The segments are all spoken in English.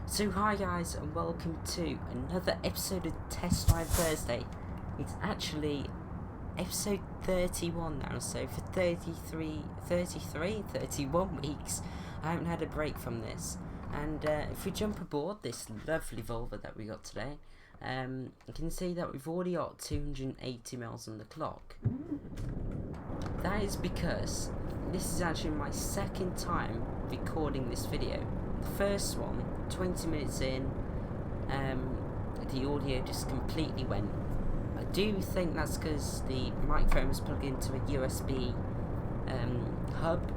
So hi guys, and welcome to another episode of Test Drive Thursday. It's actually episode 31 now, so for 31 weeks I haven't had a break from this. And if we jump aboard this lovely Volvo that we got today, you can see that we've already got 280 miles on the clock. That is because this is actually my second time recording this video. The first one, 20 minutes in, the audio just completely went. I do think that's because the microphone was plugged into a USB hub,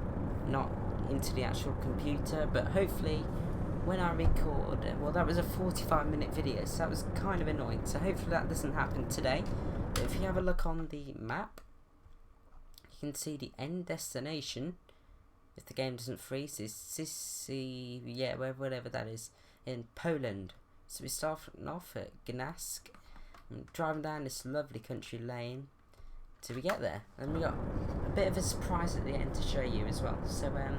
not into the actual computer, but hopefully when I record, well, that was a 45-minute video, so that was kind of annoying, so hopefully that doesn't happen today. But if you have a look on the map, you can see the end destination, if the game doesn't freeze, is whatever that is, in Poland. So we're starting off at Gdańsk, and driving down this lovely country lane till we get there. And we got a bit of a surprise at the end to show you as well. So yeah,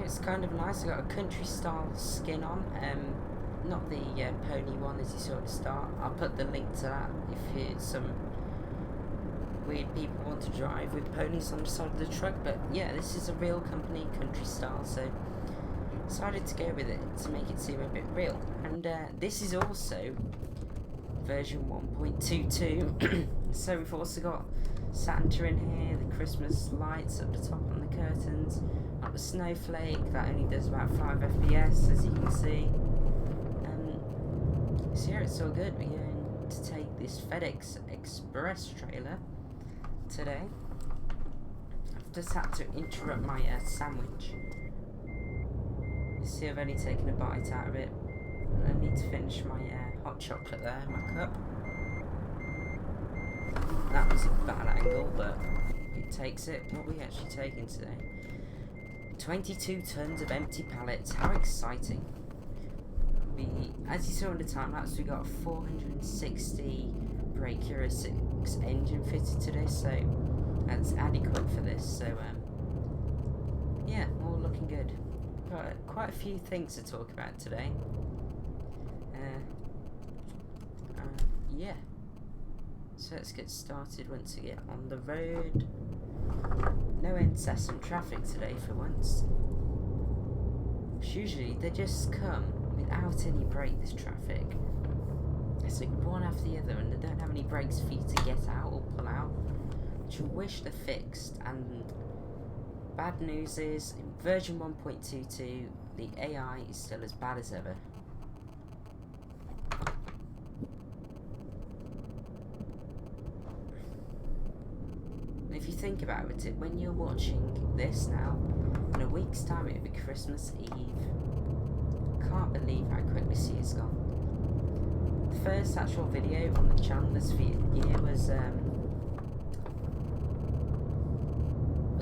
it's kind of nice. I got a country style skin on, not the pony one as you saw at the start. I'll put the link to that if it's some weird people want to drive with ponies on the side of the truck. But yeah, this is a real company, country style, so decided to go with it to make it seem a bit real. And this is also version 1.22 so we've also got Santa in here, the Christmas lights at the top on the curtains, got the snowflake that only does about 5 FPS as you can see. So yeah, it's all good. We're going to take this FedEx Express trailer today. I've just had to interrupt my sandwich. You see, I've only taken a bite out of it. I need to finish my hot chocolate there in my cup. That was a bad angle, but it takes it. What are we actually taking today? 22 tons of empty pallets. How exciting! As you saw in the time lapse, we got a 460 Barracuda 6 engine fitted today, so that's adequate for this. So yeah, all looking good. Got quite a few things to talk about today. Yeah. So let's get started once we get on the road. No incessant traffic today for once. Usually they just come without any break, this traffic. It's like one after the other and they don't have any brakes for you to get out or pull out, which I wish they fixed. And bad news is, in version 1.22, the AI is still as bad as ever. If you think about it, when you're watching this now, in a week's time it'll be Christmas Eve. Can't believe how quick this year's gone. The first actual video on the channel this year was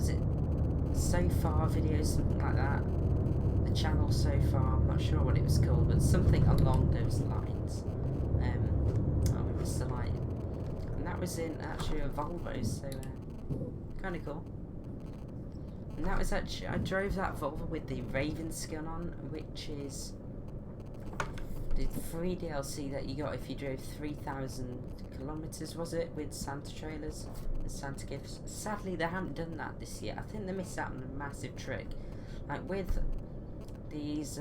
it So Far videos, something like that. The channel So Far, I'm not sure what it was called, but something along those lines. I missed the light. And that was in actually a Volvo, so kind of cool. And that was actually, I drove that Volvo with the Raven skin on, which is the free DLC that you got if you drove 3,000 kilometers, was it, with Santa trailers and Santa gifts. Sadly, they haven't done that this year. I think they missed out on a massive trick. Like with these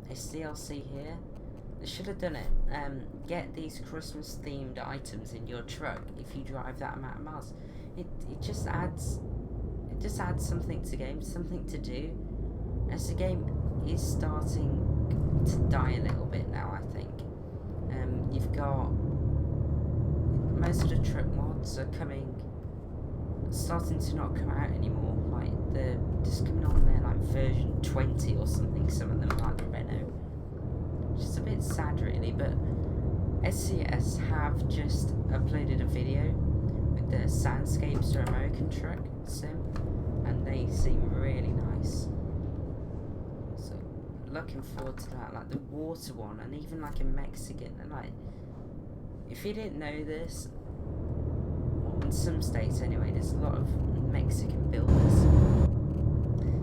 this DLC here, they should have done it. Get these Christmas themed items in your truck if you drive that amount of miles. It just adds something to the game, something to do, as the game is starting to die a little bit now, I think. You've got most of the truck mods are starting to not come out anymore. Like they're just coming on there like version 20 or something. Some of them like the Renault, which is a bit sad really. But SCS have just uploaded a video with the Soundscapes for American truck sim, and they seem really nice. So looking forward to that, like the water one, and even like a Mexican. And like, if you didn't know this, in some states anyway, there's a lot of Mexican builders.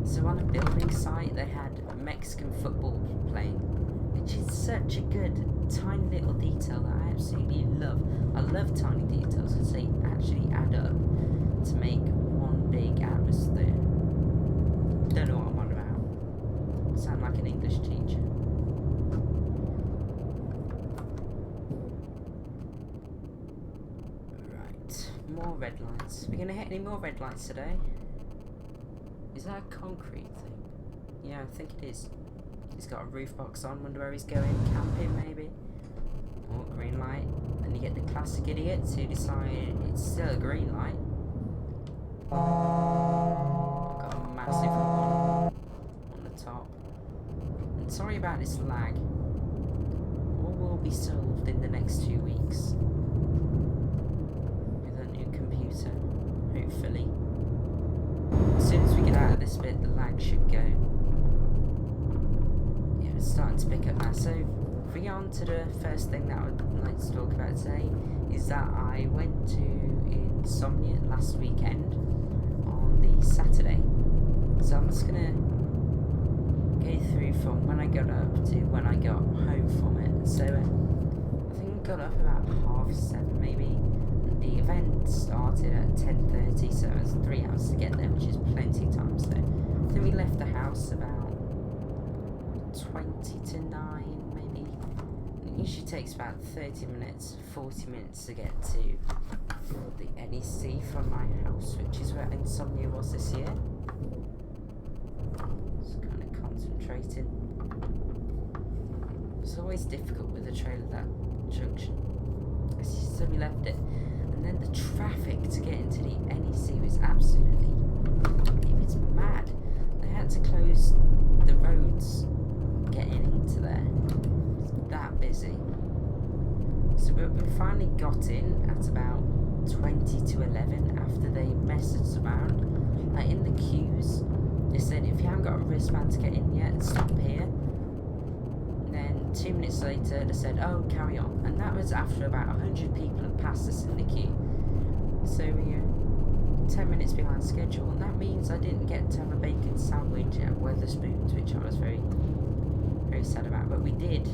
So on a building site, they had Mexican football playing, which is such a good, tiny little detail that I absolutely love. I love tiny details because they actually add up to make one big atmosphere. Don't know what I'm on about. I sound like an English teacher. Right, more red lights. We're gonna hit any more red lights today? Is that a concrete thing? Yeah, I think it is. He's got a roof box on. Wonder where he's going. Camping, maybe. Oh, green light. Then you get the classic idiots who decide it's still a green light. I've got a massive one on the top. And sorry about this lag. All will be solved in the next 2 weeks. With a new computer, hopefully. As soon as we get out of this bit, the lag should go. Yeah, it's starting to pick up now. So, if we go on to the first thing that I would like to talk about today, is that I went to Insomnia last weekend on the Saturday. So I'm just gonna go through from when I got up to when I got home from it. So, I think I got up about 7:30 maybe. The event started at 10:30, so it was 3 hours to get there, which is plenty of time. So I think we left the house about 20 to 9, maybe. It usually takes about 30 minutes, 40 minutes to get to the NEC from my house, which is where Insomnia was this year. Just kind of concentrating. It's always difficult with a trailer that junction. So we left it. And then the traffic to get into the NEC was absolutely, it was mad. They had to close the roads getting into there. It was that busy. So we finally got in at about 20 to 11 after they messed us around. Like in the queues, they said if you haven't got a wristband to get in yet, stop here. And then 2 minutes later they said, oh, carry on. And that was after about 100 people had passed us in the queue. So we were 10 minutes behind schedule, and that means I didn't get to have a bacon sandwich at Wetherspoons, which I was very, very sad about. But we did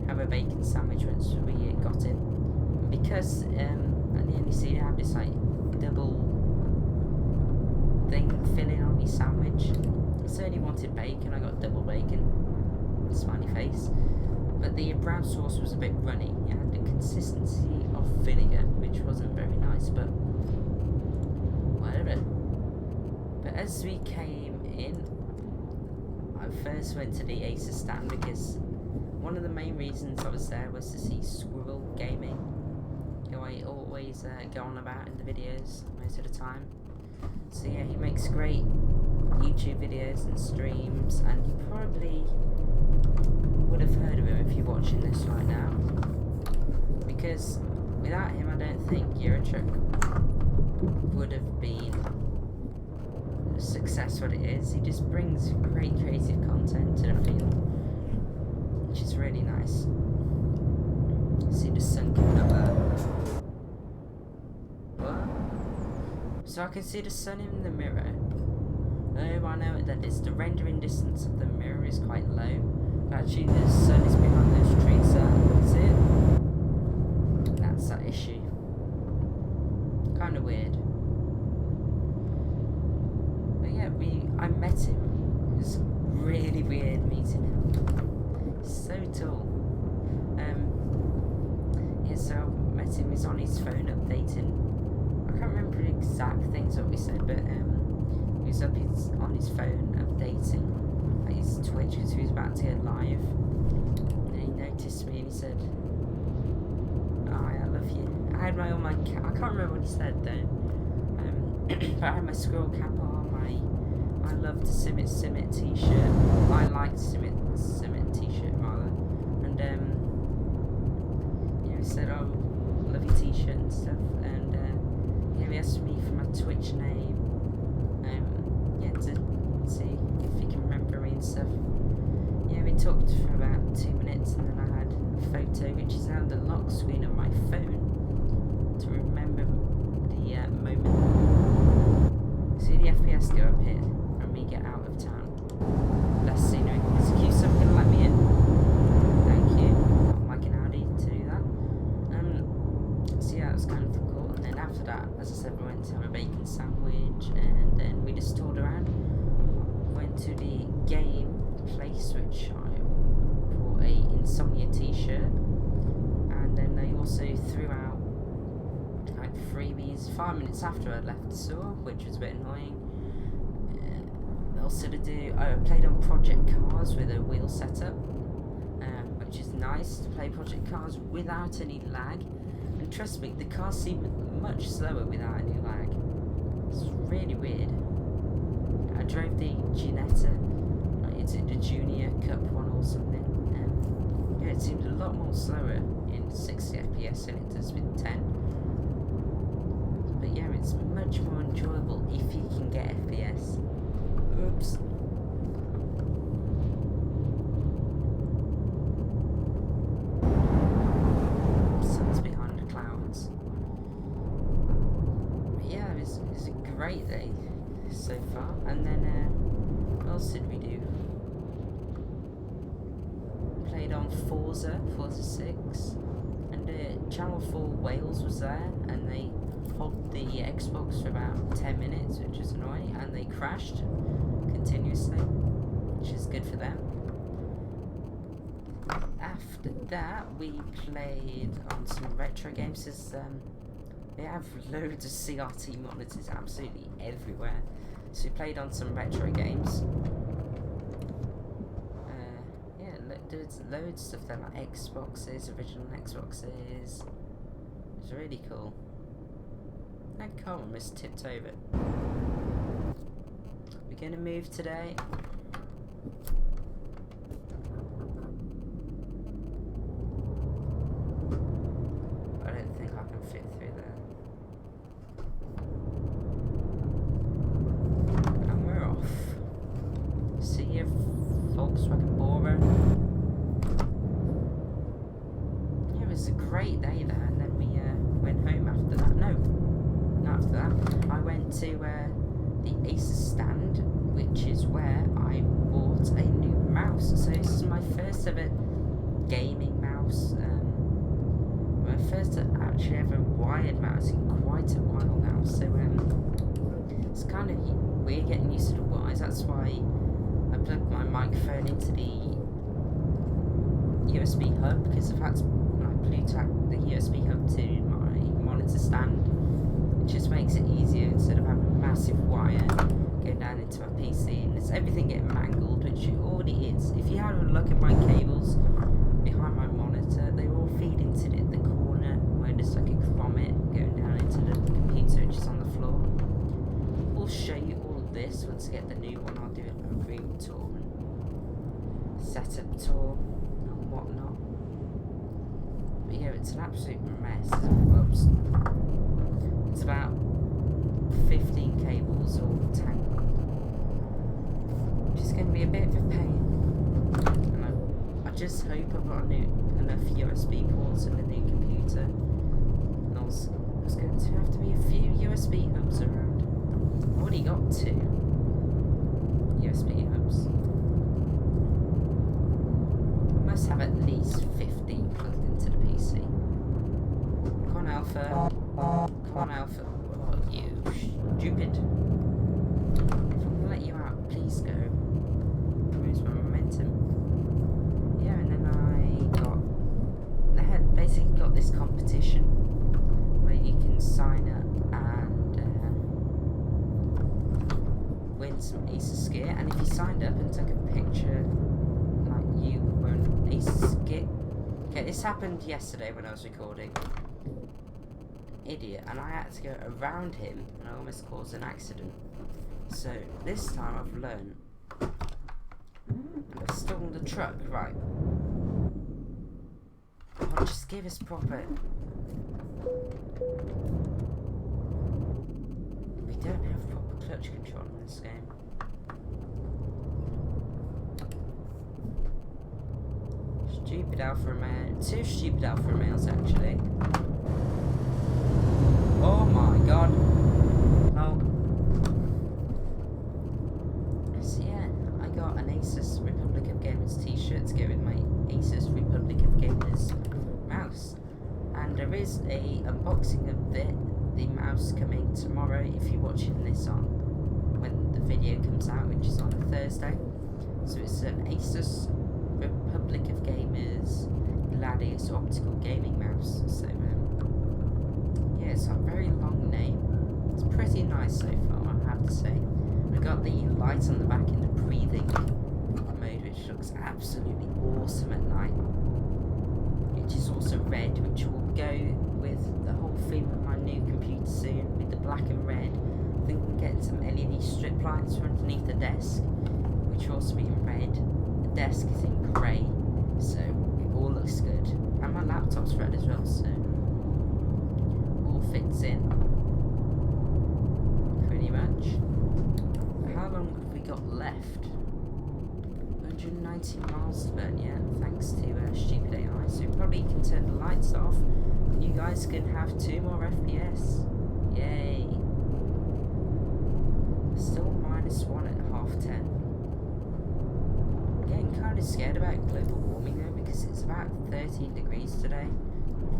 have a bacon sandwich once we got in. And because at the NEC they have this like double thing filling on your sandwich. I certainly wanted bacon, I got double bacon, smiley face. But the brown sauce was a bit runny. It had the consistency of vinegar, which wasn't very nice, but whatever. But as we came in, I first went to the Asus stand because one of the main reasons I was there was to see Squirrel Gaming, who I always go on about in the videos most of the time. So yeah, he makes great YouTube videos and streams, and you probably would have heard of him if you're watching this right now, because without him I don't think Eurotruck would have been as successful as it is. He just brings great creative content to the field, which is really nice. See the sun coming up there. What? So I can see the sun in the mirror. Oh, I know what that is. The rendering distance of the mirror is quite low. Actually, the sun is behind those trees there. See it? That's that issue. Kind of weird. But yeah, I met him. It was really weird meeting him. He's so tall. Yeah, so I met him. He's on his phone updating. I can't remember the exact things that we said, but he was on his phone updating his Twitch because he was about to get live, and he noticed me and he said, "Hi, I love you." I had my I can't remember what he said though, but I had my squirrel cap on, my I love to Simit t-shirt. I like Simit t-shirt rather, and yeah, he said, "Oh, love your t-shirt and stuff," and yeah, he asked me for my Twitch name, yeah, to see if he can remember me and stuff. Yeah, we talked for about 2 minutes, and then I had a photo which is now the lock screen on my phone to remember the moment. See the FPS go up here, and me less scenery. Is Q7 gonna let me in? Thank you. I'm liking Audi to do that. So yeah, it was kind of cool. And then after that, as I said, we went to have a bacon sandwich, and then we just toured around. Went to the game place, which I bought a Insomnia t-shirt, and then they also threw out like freebies 5 minutes after I left the store, which was a bit annoying. Also I played on Project Cars with a wheel setup, which is nice to play Project Cars without any lag. And trust me, the cars seem much slower without any lag. It's really weird. I drove the Ginetta, is it the Junior Cup one or something? Yeah, it seemed a lot more slower in 60 FPS than it does with 10. But yeah, it's much more enjoyable if you can get FPS. Oops. Sun's behind the clouds. But yeah, it's a great day so far. And then, what else did we do? Played on Forza 6, and Channel 4 Wales was there, and they hogged the Xbox for about 10 minutes, which was annoying, and they crashed continuously, which is good for them. After that, we played on some retro games. They have loads of CRT monitors absolutely everywhere, so we played on some retro games. There's loads of stuff there, like Xboxes, original Xboxes. It's really cool. That car almost tipped over. We're gonna move today. I don't think I can fit through there. And we're off. See you, Volkswagen Bora. Yeah, it was a great day there, and then we went home after that. No, not after that. I went to the Asus stand, which is where I bought a new mouse. So this is my first ever gaming mouse. My first actually ever wired mouse in quite a while now. So it's kind of weird getting used to the wires. That's why I plugged my microphone into the USB hub, because the fact I Bluetooth the USB hub to my monitor stand, it just makes it easier instead of having a massive wire going down into my PC and it's everything getting mangled, which it already is. If you have a look at my cables behind my monitor, they all feed into the corner where there's like a grommet going down into the computer, which is on the floor. We'll show you all of this once I get the new one. I'll do a room tour and setup tour and whatnot. But yeah, it's an absolute mess. Oops. It's about 15 cables all tangled, which is going to be a bit of a pain. And I just hope I've got enough USB ports in the new computer. And also, there's going to have to be a few USB hubs around. I've already got 2 USB hubs. I must have at least 15 plugged into the PC. Come on, Alpha. Come on, Alpha. Oh, you stupid. If I'm gonna let you out, please go. Lose my momentum. Yeah, and then they had basically got this competition where you can sign up and win some Asus gear. And if you signed up and took a picture like you were an Asus gear. Okay, this happened yesterday when I was recording. Idiot, and I had to go around him and I almost caused an accident. So this time I've learned, and I've stolen the truck. Right, oh, just give us proper. We don't have proper clutch control in this game. Stupid Alpha Romeo, 2 stupid Alpha Romeos actually. Oh my god. Oh. So yeah, I got there is a unboxing of the mouse coming tomorrow if you're watching this on when the video comes out, which is on a Thursday. So it's an Asus Republic of Gamers Gladius Optical gaming mouse. So yeah, it's a very long name. It's pretty nice so far, I have to say. We've got the light on the back in the breathing mode, which looks absolutely awesome at night. Which is also red, which will go with the whole theme of my new computer soon, with the black and red. I think we'll get some LED strip lights for underneath the desk, which will also be in red. The desk is in grey, so it all looks good. And my laptop's red as well, so all fits in pretty much. How long have we got left? 190 miles to burn yet, thanks to stupid AI. So probably can turn the lights off and you guys can have 2 more FPS. Yay. Still -1 at 10:30. Getting kind of scared about global warming though, because it's about 13 degrees today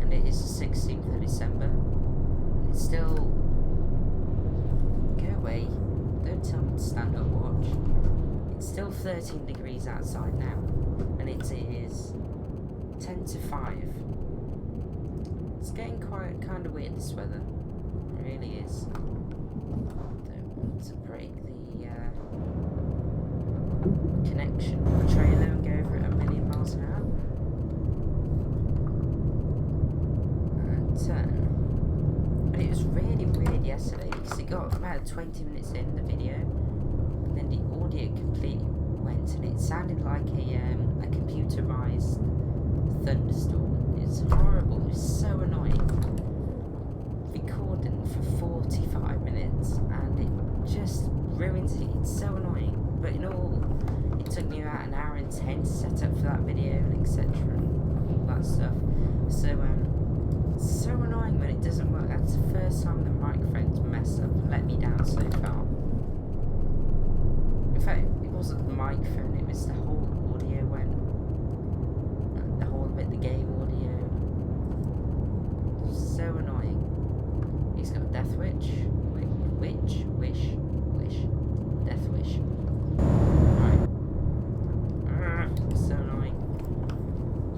and it is the 16th of December. It's still... Go away. Don't tell me to stand up, watch. It's still 13 degrees outside now, and it is 10 to 5. It's getting quite kind of weird, this weather. It really is. Don't want to break the connection with the trailer and go over it a million miles an hour. And turn. But it was really weird yesterday because it got about 20 minutes in the video. And then the audio completely went, and it sounded like a computerized thunderstorm. It's horrible. It's so annoying. Recording for 45 minutes, and it just ruins it. It's so annoying. But in all, it took me about an hour and 10 to set up for that video, and etc. and all that stuff. So it's so annoying when it doesn't work. That's the first time the microphone's messed up and let me down so far. In fact, it wasn't the microphone, it was the whole audio went. The whole of it, the game audio. So annoying. He's got Death Wish. Death Wish. Right. So annoying.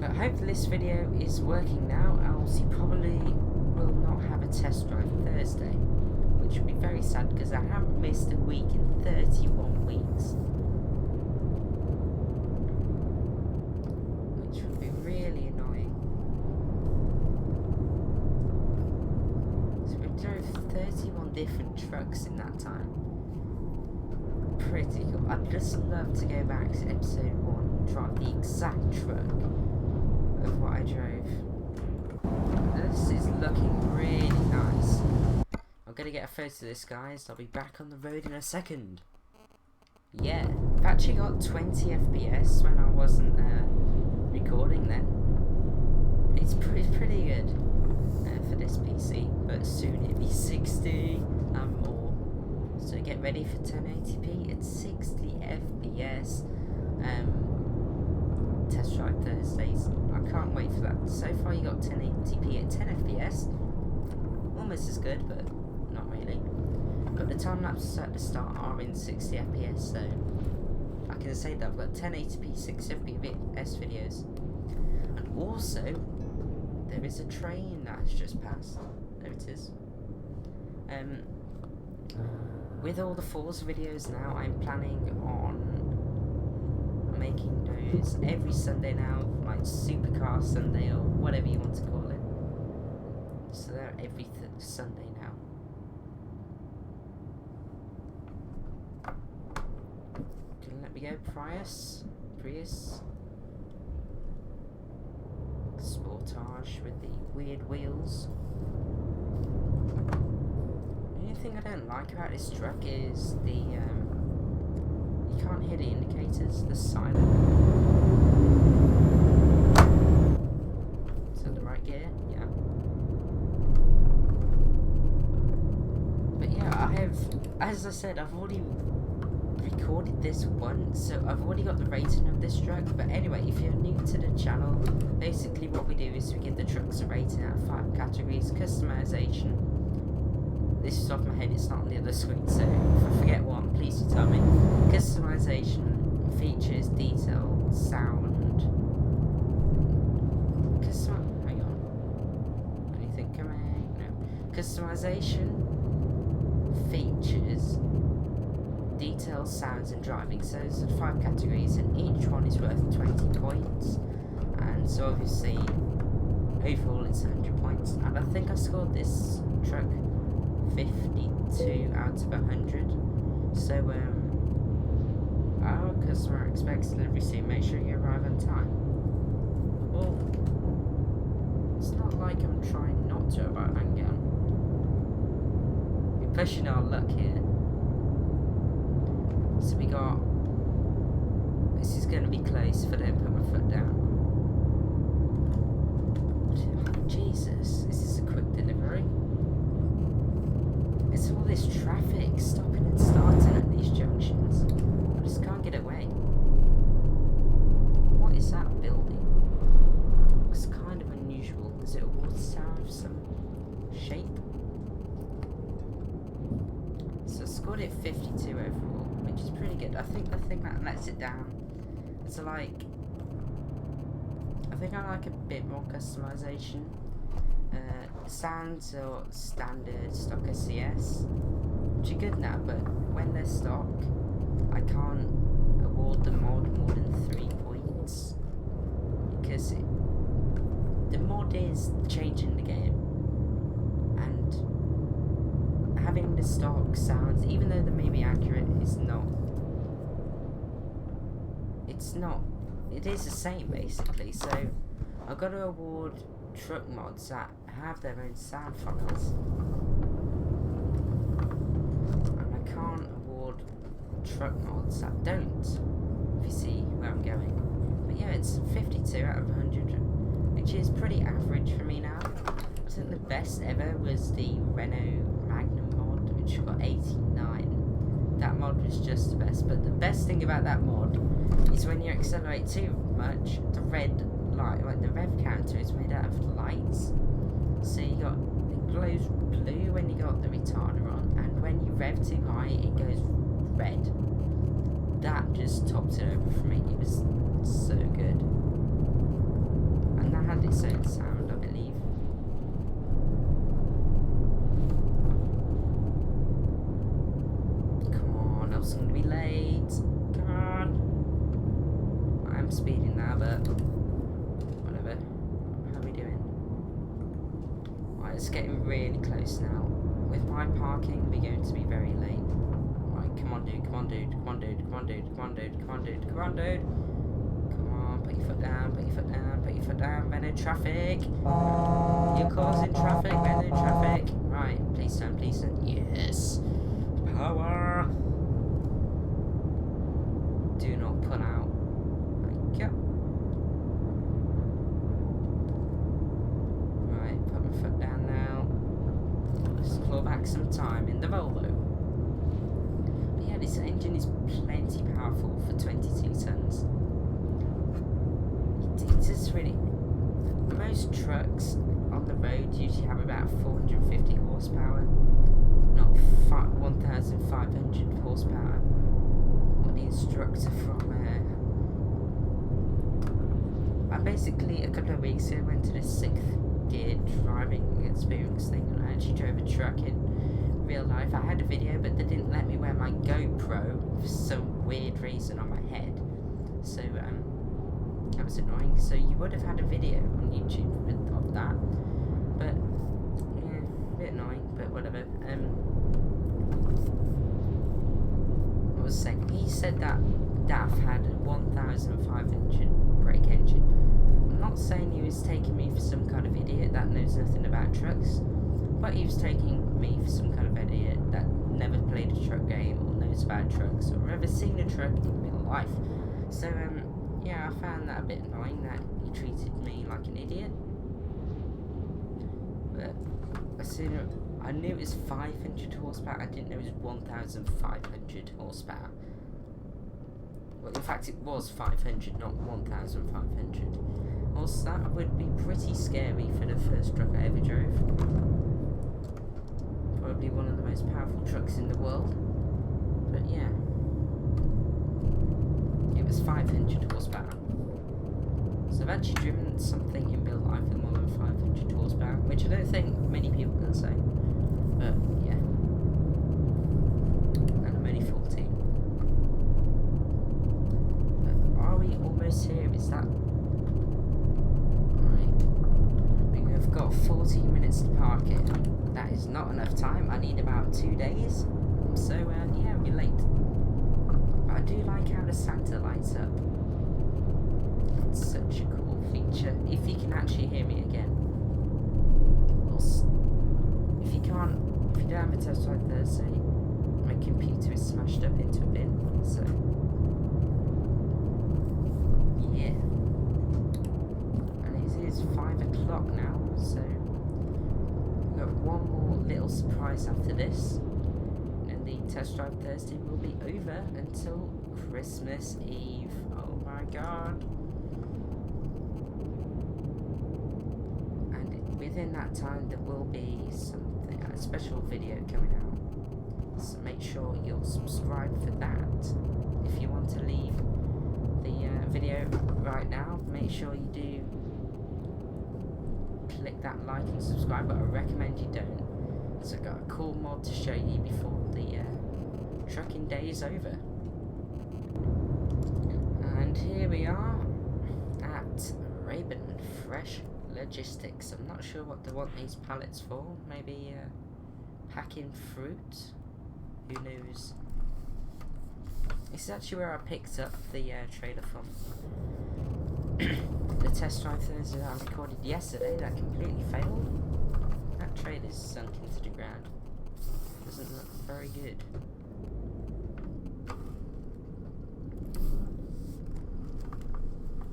But hopefully this video is working now, else you probably will not have a test drive Thursday. Which would be very sad because I haven't missed a week in 31 weeks. Which would be really annoying. So we drove 31 different trucks in that time. Pretty cool. I'd just love to go back to episode 1 and drive the exact truck of what I drove. This is looking really nice. I'm gonna get a photo of this, guys. I'll be back on the road in a second. Yeah, I've actually got 20 FPS when I wasn't recording then. It's pretty good for this PC, but soon it'll be 60 and more. So get ready for 1080p at 60 FPS. Test drive Thursdays. I can't wait for that. So far you got 1080p at 10 FPS. Almost as good, but not really. But the time lapses at the start are in 60 FPS, so I can say that I've got 1080p 60 FPS videos. And also, there is a train that's just passed. There it is. With all the Forza videos now, I'm planning on making those every Sunday now, like Supercar Sunday or whatever you want to call it. So they're every Sunday now. Can you let me go, Prius? Sportage with the weird wheels. The only thing I don't like about this truck is the you can't hear the indicators, the silent. Is that the right gear? Yeah. But yeah, I have, as I said, I've already recorded this once, so I've already got the rating of this truck. But anyway, way, if you're new to the channel, basically what we do is we give the trucks a rating out of 5 categories. Customization. This is off my head, it's not on the other screen, so if I forget one, please do tell me. Customization, features, detail, sound. Hang on. Anything coming? No. Customization, features, details, sounds, and driving. So those are 5 categories, and each one is worth 20 points. And so obviously, overall it's 100 points. And I think I scored this truck 52 out of 100. So our customer expects delivery soon. Make sure you arrive on time. Well, it's not like I'm trying not to about hang on. We're pushing our luck here. So we got. This is going to be close if I don't put my foot down. Oh, Jesus, this is a quick delivery. It's all this traffic stopping and starting at these junctions. I just can't get away. What is that building? It's kind of unusual. Is it a water tower of some shape? So I scored it 52 overall, which is pretty good. I think that lets it down. So like, I think I like a bit more customization. Sounds or standard stock SCS, which are good now, but when they're stock, I can't award the mod more than 3 points because the mod is changing the game, and having the stock sounds, even though they may be accurate, is not. It's not. It is the same basically. So I've got to award truck mods that have their own sound files, and I can't award truck mods that don't, if you see where I'm going. But yeah, it's 52 out of 100, which is pretty average for me now. I think the best ever was the Renault Magnum mod, which got 89. That mod was just the best, but the best thing about that mod is when you accelerate too much, the red light, like the rev counter, is made out of lights. So it glows blue when you got the retarder on, and when you rev too high, it goes red. That just topped it over for me. It was so good, and that had its own sound, I believe. Come on, else I'm gonna be late. Come on. I'm speeding now, but whatever. How are we doing? Right, it's getting really close now. With my parking, we're going to be very late. Right, come on, dude, come on, dude, come on, dude, come on, dude, come on, dude, come on, dude, come on, dude. Come on, put your foot down, put your foot down, put your foot down. Renault traffic. You're causing traffic, Renault traffic. Right, please don't, please don't. Yes. Power. Do not pull out. Thank you. Right, put my foot down now. Let's claw back some time in the Volvo. But yeah, this engine is plenty powerful for 22 tons. It is really. Most trucks on the road usually have about 450 horsepower, not 1,500 horsepower. What the instructor from I basically a couple of weeks ago went to the 6th gear driving experience thing, and I actually drove a truck in real life. I had a video, but they didn't let me wear my GoPro for some weird reason on my head, so that was annoying. So you would have had a video on YouTube of that, but yeah, a bit annoying, but whatever. What was I saying? He said that DAF had a 1,500 brake engine. I'm not saying he was taking me for some kind of idiot that knows nothing about trucks, but he was taking me for some kind of idiot that never played a truck game or knows about trucks or ever seen a truck in real life. So yeah, I found that a bit annoying that he treated me like an idiot. But I knew it was 500 horsepower. I didn't know it was 1,500 horsepower. Well, in fact, it was 500, not 1,500. Also, that would be pretty scary for the first truck I ever drove. Probably one of the most powerful trucks in the world. But yeah. It was 500 horsepower. So I've actually driven something in real life with more than 500 horsepower, which I don't think many people can say. But yeah. And I'm only 14. But are we almost here? Is that... I've got 14 minutes to park it. That is not enough time. I need about 2 days. So, yeah, we're late. But I do like how the Sata lights up. It's such a cool feature. If you can actually hear me again. If you don't have a test drive Thursday, my computer is smashed up into a bin. So, yeah. It is 5 o'clock now, so we've got one more little surprise after this, and the test drive Thursday will be over until Christmas Eve. Oh my god. And within that time there will be something, a special video coming out, so make sure you'll subscribe for that. If you want to leave the video right now, make sure you do click that like and subscribe, but I recommend you don't. So I've got a cool mod to show you before the trucking day is over. And here we are at Raven Fresh Logistics. I'm not sure what they want these pallets for. Maybe packing fruit? Who knows? This is actually where I picked up the trailer from. The test drive Thursday that I recorded yesterday, that completely failed. That trailer's sunk into the ground. Doesn't look very good.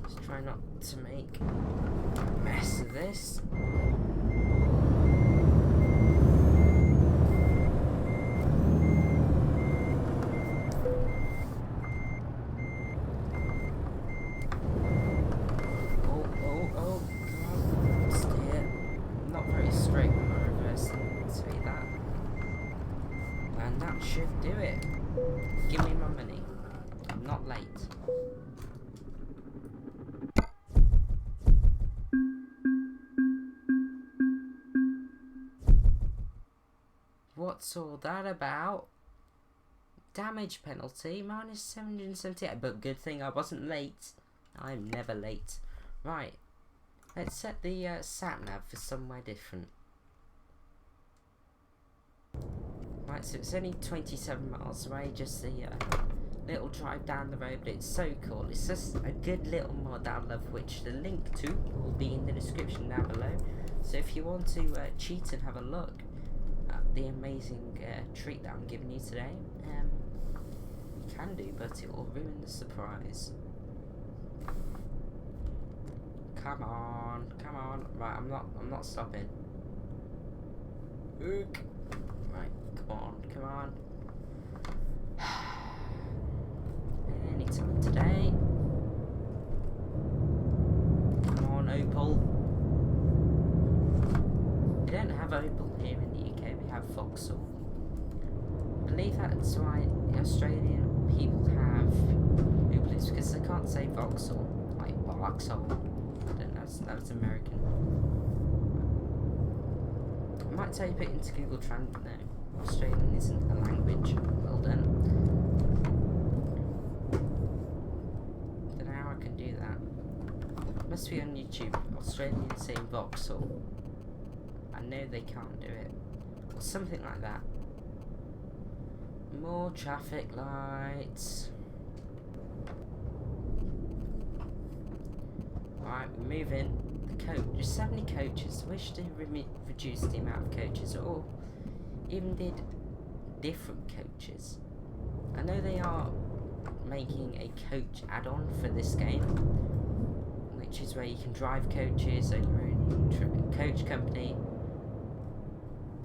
Just try not to make a mess of this. Should do it. Give me my money. I'm not late. What's all that about? Damage penalty minus 778. But good thing I wasn't late. I'm never late. Right. Let's set the sat nav for somewhere different. Right, so it's only 27 miles away, just a little drive down the road, but it's so cool. It's just a good little mod I love, which the link to will be in the description down below. So if you want to cheat and have a look at the amazing treat that I'm giving you today, you can do, but it will ruin the surprise. Come on, come on. Right, I'm not stopping. Ook. Right, come on. Anytime today. Come on, Opal. We don't have Opal here in the UK, we have Vauxhall. I believe that's why the Australian people have Opal, because they can't say Vauxhall, like Vauxhall. I don't know, that was American. I might type it into Google Translate now. Australian isn't a language. Well done. Don't know how I can do that. Must be on YouTube. Australians saying Vauxhall. I know they can't do it. Or something like that. More traffic lights. Alright, we're moving. There's so many coaches. I wish they reduce the amount of coaches, or even did different coaches. I know they are making a coach add-on for this game, which is where you can drive coaches and your own coach company,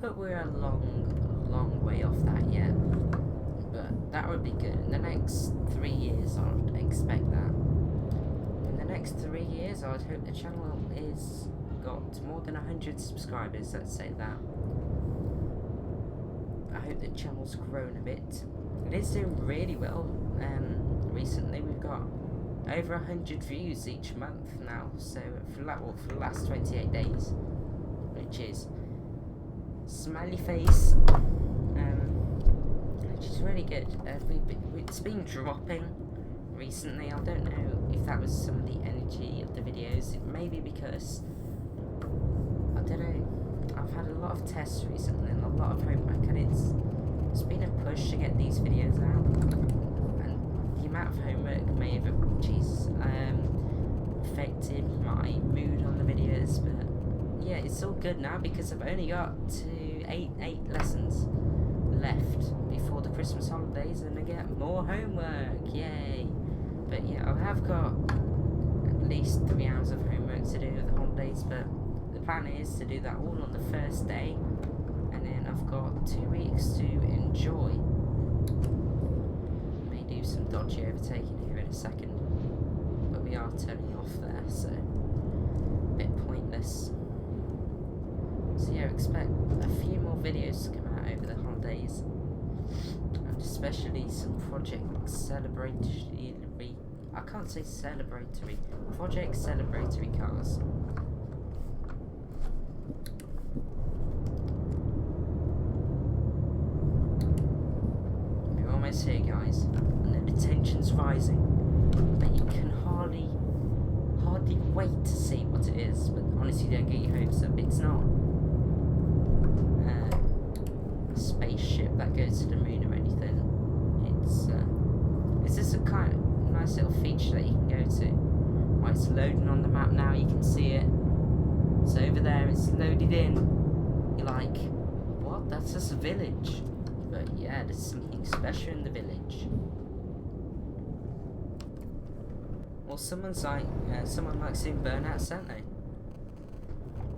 but we're a long way off that yet. But that would be good. In the next 3 years, I would expect that. In the next 3 years, I would hope the channel is got more than 100 subscribers, let's say that. I hope the channel's grown a bit. It is doing really well. Recently we've got over 100 views each month now, so for the last 28 days, which is smiley face, which is really good. It's been dropping recently. I don't know if that was some of the energy of the videos. It may be because, I don't know, I've had a lot of tests recently and a lot of homework, and it's been a push to get these videos out, and the amount of homework may have affected my mood on the videos, but yeah, it's all good now because I've only got eight lessons left before the Christmas holidays, and I get more homework, yay. But yeah, I have got at least 3 hours of homework to do with the holidays, but the plan is to do that all on the first day, and then I've got 2 weeks to enjoy. May do some dodgy overtaking here in a second, but we are turning off there, so a bit pointless. So yeah, expect a few more videos to come out over the holidays, and especially some project celebratory, I can't say celebratory, project celebratory cars. We're almost here, guys, and the tension's rising, but you can hardly wait to see what it is. But honestly, don't get your hopes up. It's not a spaceship that goes to the moon or anything. It's just a kind of nice little feature that you can go to. Right, it's loading on the map now. You can see it. It's over there. It's loaded in. You're like, what? That's just a village. But yeah, there's something special in the village. Well, someone likes seeing burnouts, don't they?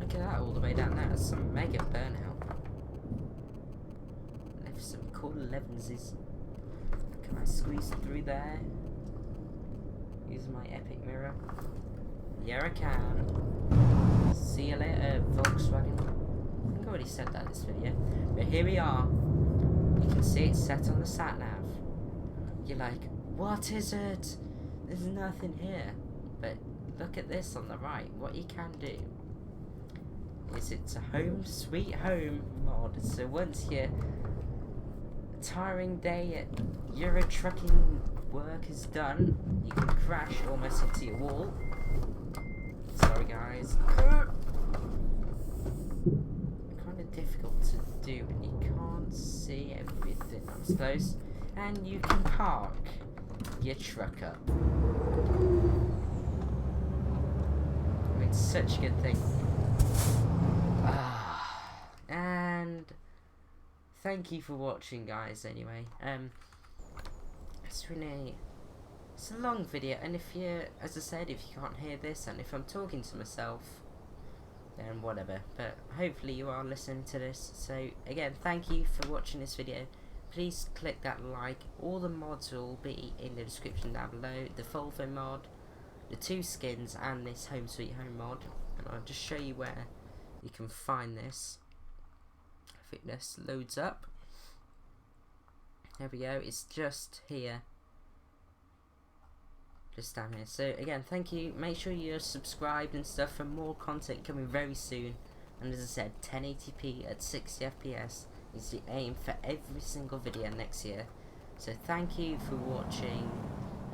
Look at that, all the way down there. That's some mega burnout. Left some cool 11s. Can I squeeze through there? Use my epic mirror. Yeah, I can. See you later, Volkswagen. I think I already said that in this video. But here we are. You can see it's set on the sat nav. You're like, what is it? There's nothing here. But look at this on the right. What you can do is it's a home sweet home mod. So once your tiring day at Euro trucking work is done, you can crash almost into your wall. Sorry guys. Kind of difficult to do when you can't see everything up close, and you can park your truck up. It's such a good thing. And thank you for watching, guys. Anyway, it's a long video, and if you, as I said, if you can't hear this, and if I'm talking to myself, then whatever. But hopefully you are listening to this. So again, thank you for watching this video. Please click that like. All the mods will be in the description down below. The Volvo mod, the 2 skins, and this Home Sweet Home mod. And I'll just show you where you can find this. I think this loads up. There we go. It's just here. Just down here. So again, thank you. Make sure you're subscribed and stuff for more content coming very soon. And as I said, 1080p at 60 FPS is the aim for every single video next year. So thank you for watching,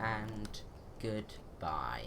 and goodbye.